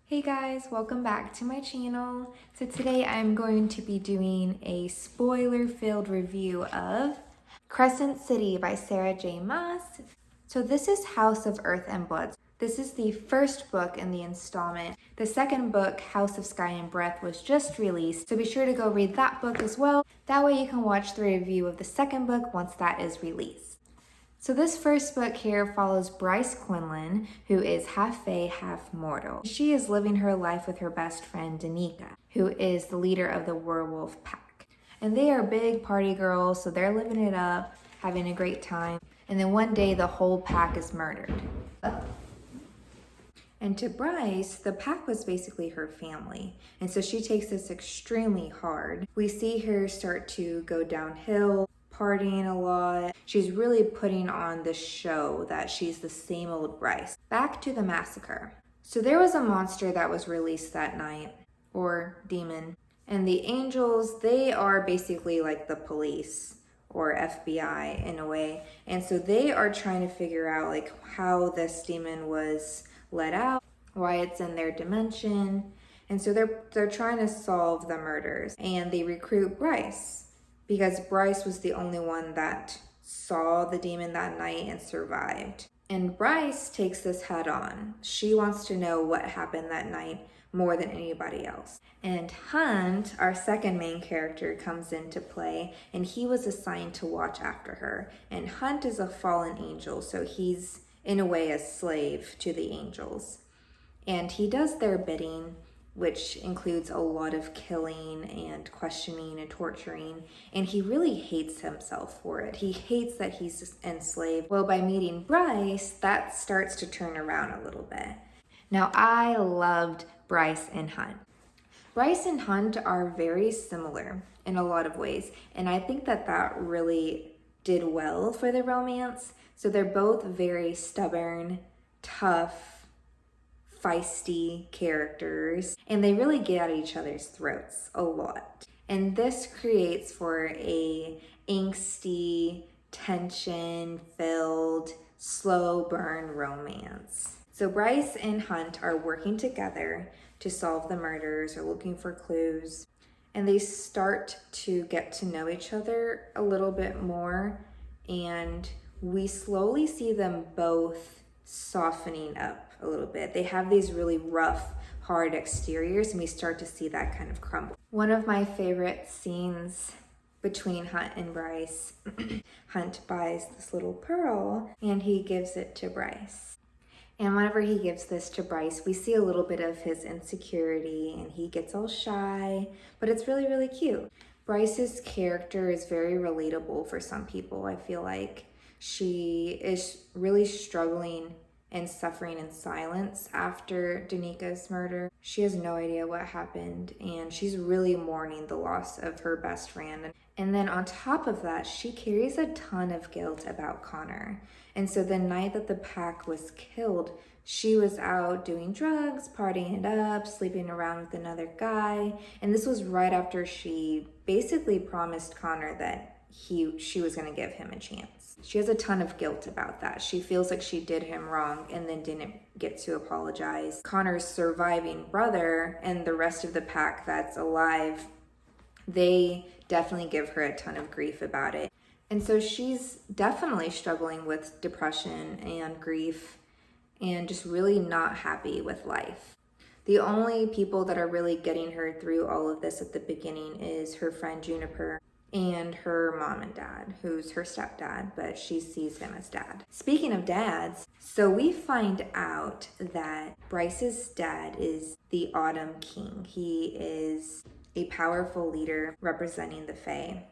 Hey guys, welcome back to my channel. So today I'm going to be doing a spoiler-filled review of Crescent City by Sarah J. Maas. So this is House of Earth and Blood. This is the first book in the installment. The second book, House of Sky and Breath, was just released, so be sure to go read that book as well. That way you can watch the review of the second book once that is released. So this first book here follows Bryce Quinlan, who is half fae, half mortal. She is living her life with her best friend Danica, who is the leader of the werewolf pack. And they are big party girls, so they're living it up, having a great time. And then one day the whole pack is murdered. And to Bryce, the pack was basically her family. And so she takes this extremely hard. We see her start to go downhill, partying a lot. She's really putting on the show that she's the same old Bryce. Back to the massacre. So there was a monster that was released that night, or demon. And the angels, they are basically like the police or FBI in a way. And so they are trying to figure out like how this demon was let out, why it's in their dimension. And so they're trying to solve the murders. And they recruit Bryce because Bryce was the only one that saw the demon that night and survived. And Bryce takes this head on. She wants to know what happened that night more than anybody else. And Hunt, our second main character, comes into play, and he was assigned to watch after her. And Hunt is a fallen angel, so he's in a way a slave to the angels. And he does their bidding, which includes a lot of killing and questioning and torturing, and he really hates himself for it. He hates that he's enslaved. Well, by meeting Bryce, that starts to turn around a little bit. Now, I loved Bryce and Hunt. Bryce and Hunt are very similar in a lot of ways, and I think that really did well for the romance. So they're both very stubborn, tough, feisty characters, and they really get at each other's throats a lot. And this creates for a angsty, tension-filled, slow burn romance. So Bryce and Hunt are working together to solve the murders or looking for clues, and they start to get to know each other a little bit more, and we slowly see them both softening up a little bit. They have these really rough, hard exteriors, and we start to see that kind of crumble. One of my favorite scenes between Hunt and Bryce, Hunt buys this little pearl and he gives it to Bryce. And whenever he gives this to Bryce, we see a little bit of his insecurity and he gets all shy, but it's really, really cute. Bryce's character is very relatable for some people. I feel like she is really struggling and suffering in silence after Danica's murder. She has no idea what happened, and she's really mourning the loss of her best friend. And then on top of that, she carries a ton of guilt about Connor. And so the night that the pack was killed, she was out doing drugs, partying it up, sleeping around with another guy. And this was right after she basically promised Connor that she was going to give him a chance. She has a ton of guilt about that. She feels like she did him wrong and then didn't get to apologize. Connor's surviving brother and the rest of the pack that's alive, they definitely give her a ton of grief about it. And so she's definitely struggling with depression and grief and just really not happy with life. The only people that are really getting her through all of this at the beginning is her friend Juniper and her mom and dad, who's her stepdad, but she sees him as dad. Speaking of dads, so we find out that Bryce's dad is the Autumn King. He is a powerful leader representing the Fae,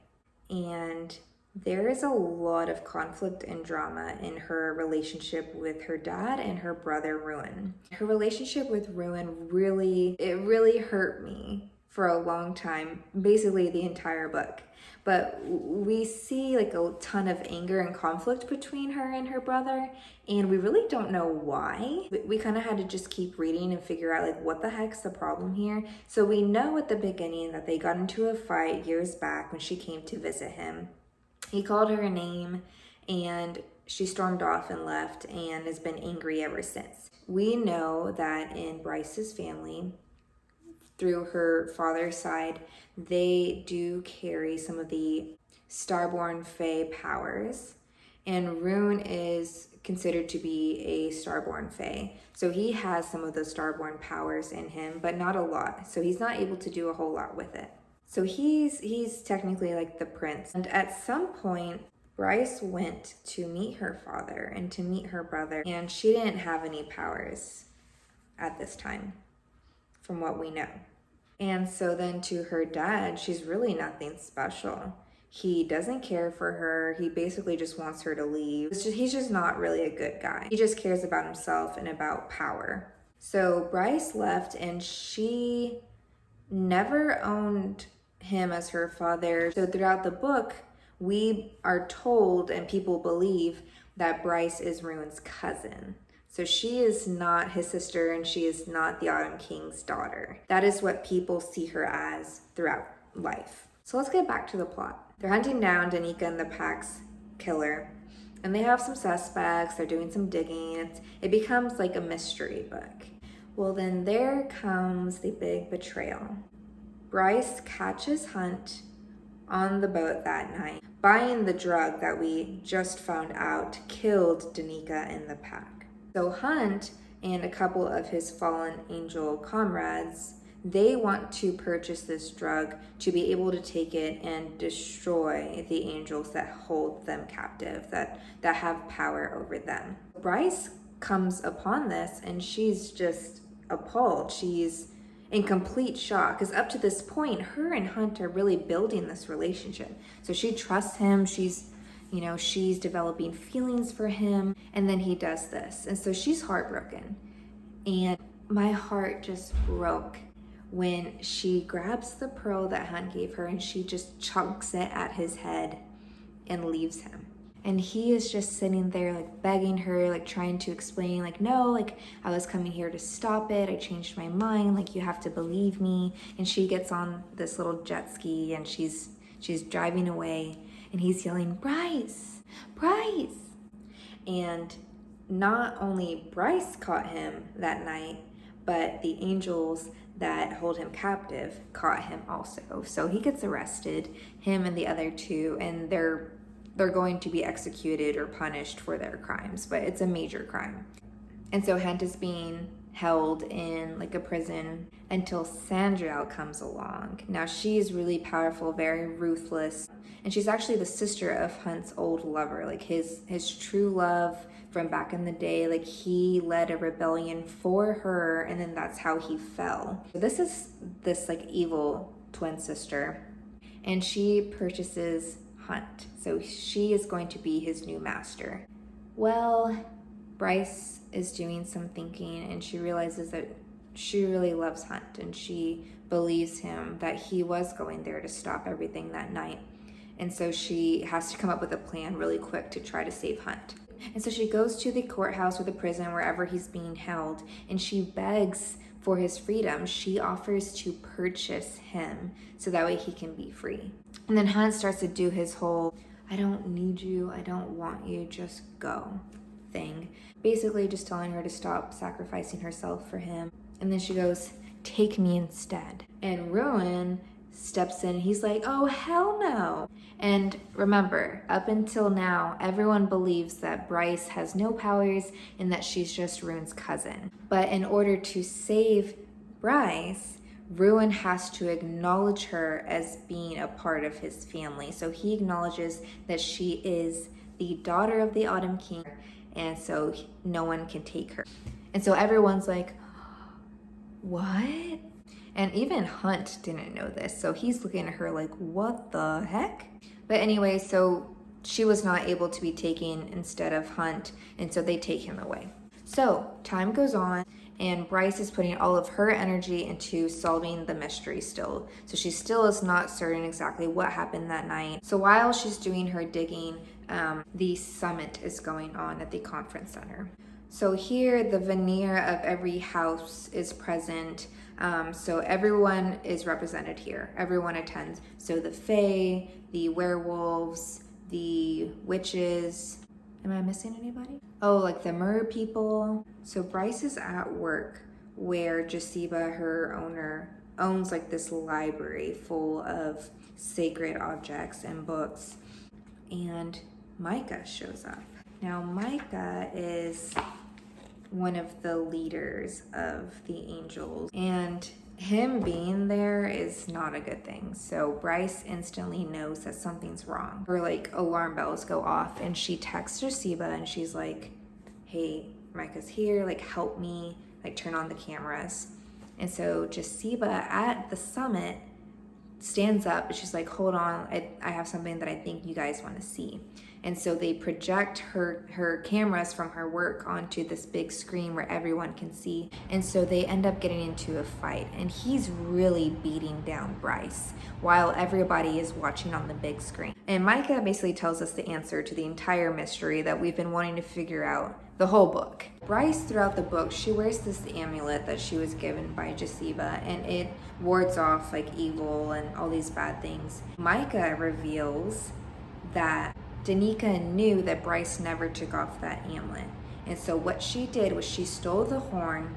and there is a lot of conflict and drama in her relationship with her dad and her brother Ruin. Her relationship with Ruin really hurt me for a long time, basically the entire book. But we see like a ton of anger and conflict between her and her brother, and we really don't know why. We kind of had to just keep reading and figure out like what the heck's the problem here. So we know at the beginning that they got into a fight years back when she came to visit him. He called her a name, and she stormed off and left and has been angry ever since. We know that in Bryce's family, through her father's side, they do carry some of the Starborn Fae powers, and Rune is considered to be a Starborn Fae. So he has some of the Starborn powers in him, but not a lot. So he's not able to do a whole lot with it. So he's technically like the prince. And at some point, Bryce went to meet her father and to meet her brother, and she didn't have any powers at this time, from what we know. And so then to her dad, she's really nothing special. He doesn't care for her. He basically just wants her to leave. He's just not really a good guy. He just cares about himself and about power. So Bryce left, and she never owned him as her father. So throughout the book, we are told and people believe that Bryce is Rune's cousin. So she is not his sister, and she is not the Autumn King's daughter. That is what people see her as throughout life. So let's get back to the plot. They're hunting down Danica and the Pack's killer, and they have some suspects. They're doing some digging. It becomes like a mystery book. Well, then there comes the big betrayal. Bryce catches Hunt on the boat that night, buying the drug that we just found out killed Danica and the Pack. So Hunt and a couple of his fallen angel comrades, they want to purchase this drug to be able to take it and destroy the angels that hold them captive, that have power over them. Bryce comes upon this, and she's just appalled. She's in complete shock, because up to this point, her and Hunt are really building this relationship. So she trusts him. She's developing feelings for him, and then he does this. And so she's heartbroken. And my heart just broke when she grabs the pearl that Hunt gave her, and she just chunks it at his head and leaves him. And he is just sitting there like begging her, like trying to explain, like, no, like I was coming here to stop it. I changed my mind. Like, you have to believe me. And she gets on this little jet ski, and she's driving away, and he's yelling, Bryce, Bryce. And not only Bryce caught him that night, but the angels that hold him captive caught him also. So he gets arrested, him and the other two, and they're going to be executed or punished for their crimes, but it's a major crime. And so Hunt is being held in like a prison until Sandriel comes along. Now she's really powerful, very ruthless, and she's actually the sister of Hunt's old lover, like his true love from back in the day. Like, he led a rebellion for her, and then that's how he fell. So this is this like evil twin sister, and she purchases Hunt. So she is going to be his new master. Well, Bryce is doing some thinking, and she realizes that she really loves Hunt, and she believes him that he was going there to stop everything that night. And so she has to come up with a plan really quick to try to save Hunt. And so she goes to the courthouse or the prison, wherever he's being held, and she begs for his freedom. She offers to purchase him so that way he can be free. And then Hunt starts to do his whole, I don't need you, I don't want you, just go thing. Basically just telling her to stop sacrificing herself for him. And then she goes, take me instead. And Rowan steps in. He's like, oh, hell no. And remember, up until now, everyone believes that Bryce has no powers and that she's just Rune's cousin. But in order to save Bryce, Ruin has to acknowledge her as being a part of his family. So he acknowledges that she is the daughter of the Autumn King, and so no one can take her. And so everyone's like, what? And even Hunt didn't know this, so he's looking at her like, what the heck? But anyway, so she was not able to be taken instead of Hunt, and so they take him away. So time goes on, and Bryce is putting all of her energy into solving the mystery still. So she still is not certain exactly what happened that night. So while she's doing her digging, the summit is going on at the conference center. So here, the veneer of every house is present. So everyone is represented here. Everyone attends. So the Fae, the werewolves, the witches, Am I missing anybody? Oh, like the Mer people. So Bryce is at work where Jasiba, her owner, owns like this library full of sacred objects and books. And Micah shows up. Now Micah is one of the leaders of the angels, and him being there is not a good thing. So Bryce instantly knows that something's wrong. Her like alarm bells go off, and she texts Jasiba and she's like, hey, Micah's here, like help me, like turn on the cameras. And so Jasiba at the summit stands up and she's like, hold on, I have something that I think you guys want to see. And so they project her cameras from her work onto this big screen where everyone can see. And so they end up getting into a fight, and he's really beating down Bryce while everybody is watching on the big screen. And Micah basically tells us the answer to the entire mystery that we've been wanting to figure out the whole book. Bryce, throughout the book, she wears this amulet that she was given by Jasiba, and it wards off like evil and all these bad things. Micah reveals that Danica knew that Bryce never took off that amulet. And so what she did was she stole the horn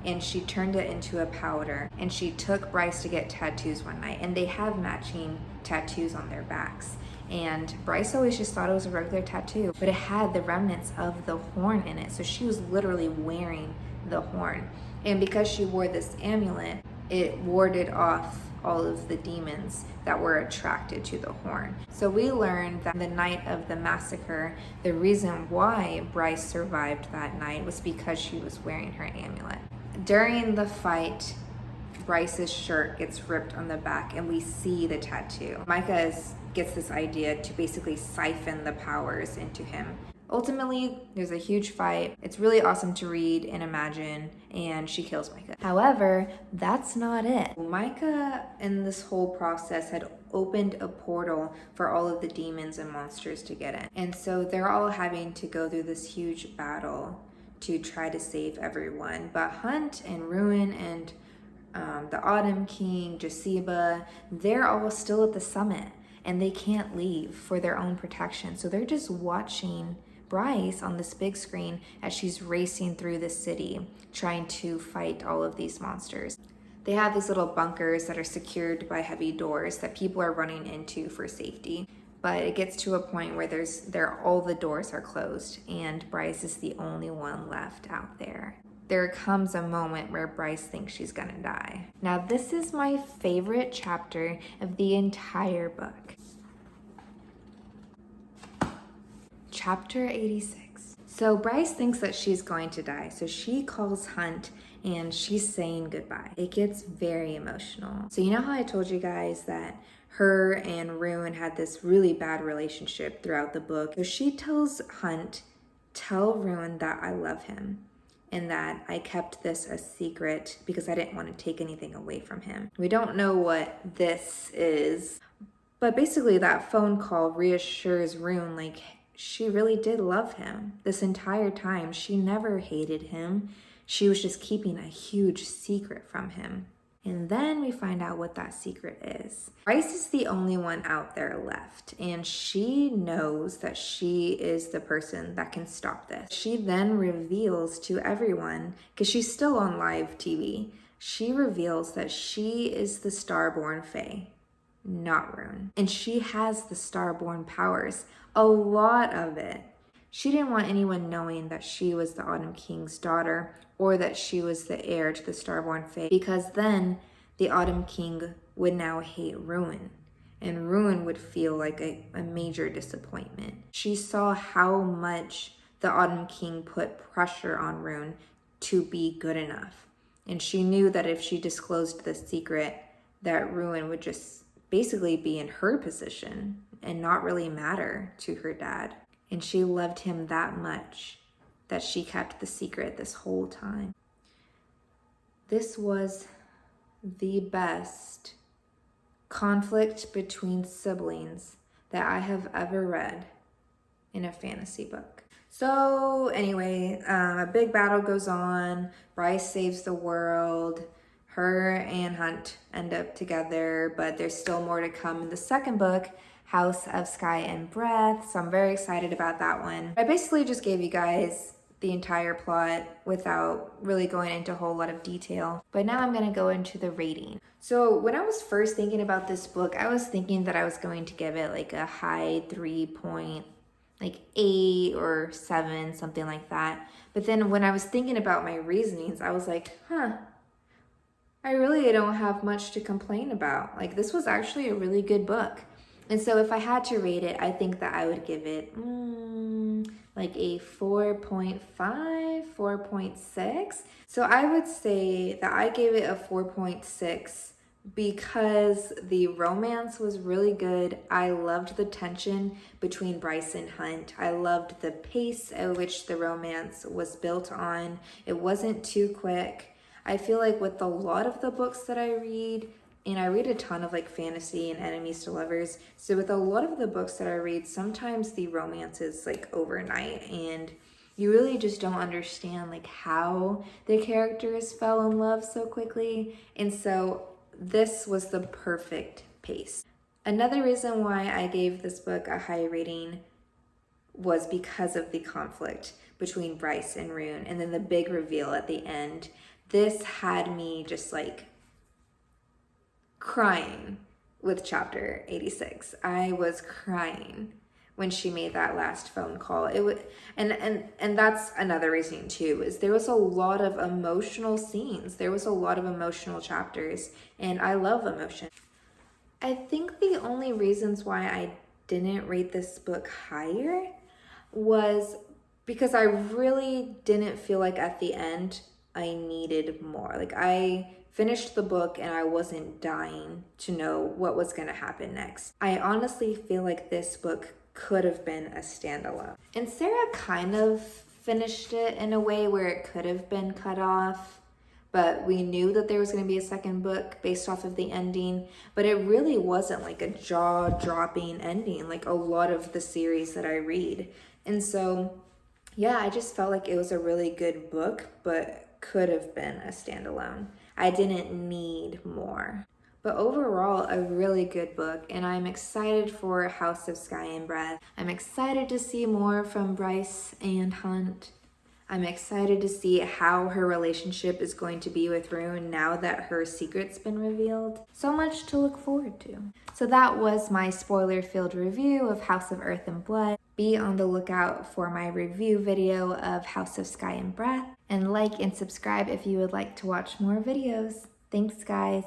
and she turned it into a powder, and she took Bryce to get tattoos one night, and they have matching tattoos on their backs. And Bryce always just thought it was a regular tattoo, but it had the remnants of the horn in it. So she was literally wearing the horn. And because she wore this amulet, it warded off all of the demons that were attracted to the horn. So we learned that the night of the massacre, the reason why Bryce survived that night was because she was wearing her amulet. During the fight, Bryce's shirt gets ripped on the back and we see the tattoo. Micah gets this idea to basically siphon the powers into him. Ultimately, there's a huge fight. It's really awesome to read and imagine, and she kills Micah. However, that's not it. Micah, in this whole process, had opened a portal for all of the demons and monsters to get in. And so they're all having to go through this huge battle to try to save everyone. But Hunt and Ruin and the Autumn King, Jasiba, they're all still at the summit, and they can't leave for their own protection. So they're just watching Bryce on this big screen as she's racing through the city, trying to fight all of these monsters. They have these little bunkers that are secured by heavy doors that people are running into for safety. But it gets to a point where all the doors are closed, and Bryce is the only one left out there. There comes a moment where Bryce thinks she's gonna die. Now, this is my favorite chapter of the entire book. Chapter 86. So Bryce thinks that she's going to die, so she calls Hunt and she's saying goodbye. It gets very emotional. So you know how I told you guys that her and Ruin had this really bad relationship throughout the book? So she tells Hunt, tell Ruin that I love him and that I kept this a secret because I didn't want to take anything away from him. We don't know what this is, but basically that phone call reassures Ruin like she really did love him this entire time. She never hated him. She was just keeping a huge secret from him. And then we find out what that secret is. Bryce is the only one out there left, and she knows that she is the person that can stop this. She then reveals to everyone, because she's still on live TV, she reveals that she is the Starborn Fae, not Ruin. And she has the Starborn powers, a lot of it. She didn't want anyone knowing that she was the Autumn King's daughter or that she was the heir to the Starborn Fae, because then the Autumn King would now hate Ruin, and Ruin would feel like a major disappointment. She saw how much the Autumn King put pressure on Ruin to be good enough, and she knew that if she disclosed the secret, that Ruin would just basically be in her position and not really matter to her dad. And she loved him that much that she kept the secret this whole time. This was the best conflict between siblings that I have ever read in a fantasy book. So anyway, a big battle goes on. Bryce saves the world. Her and Hunt end up together, but there's still more to come in the second book House of Sky and Breath. So I'm very excited about that one. I basically just gave you guys the entire plot without really going into a whole lot of detail. But now I'm going to go into the rating. So when I was first thinking about this book, I was thinking that I was going to give it like a high 3.8 or 7, something like that. But then when I was thinking about my reasonings, I was like, I really don't have much to complain about. Like, this was actually a really good book. And so if I had to rate it, I think that I would give it like a 4.5, 4.6. So I would say that I gave it a 4.6 because the romance was really good. I loved the tension between Bryce and Hunt. I loved the pace at which the romance was built on. It wasn't too quick. I feel like with a lot of the books that I read, and I read a ton of like fantasy and enemies to lovers, so with a lot of the books that I read, sometimes the romance is like overnight and you really just don't understand like how the characters fell in love so quickly. And so this was the perfect pace. Another reason why I gave this book a high rating was because of the conflict between Bryce and Rune, and then the big reveal at the end. This had me just like crying with chapter 86. I was crying when she made that last phone call. It would, and that's another reason too, is there was a lot of emotional scenes. There was a lot of emotional chapters, and I love emotion. I think the only reasons why I didn't rate this book higher was because I really didn't feel like at the end I needed more. Like, I finished the book and I wasn't dying to know what was going to happen next. I honestly feel like this book could have been a standalone. And Sarah kind of finished it in a way where it could have been cut off, but we knew that there was going to be a second book based off of the ending, but it really wasn't like a jaw-dropping ending like a lot of the series that I read. And so, yeah, I just felt like it was a really good book, but could have been a standalone. I didn't need more. But overall, a really good book, and I'm excited for House of Sky and Breath. I'm excited to see more from Bryce and Hunt. I'm excited to see how her relationship is going to be with Rune now that her secret's been revealed. So much to look forward to. So that was my spoiler-filled review of House of Earth and Blood. Be on the lookout for my review video of House of Sky and Breath, and like and subscribe if you would like to watch more videos. Thanks, guys.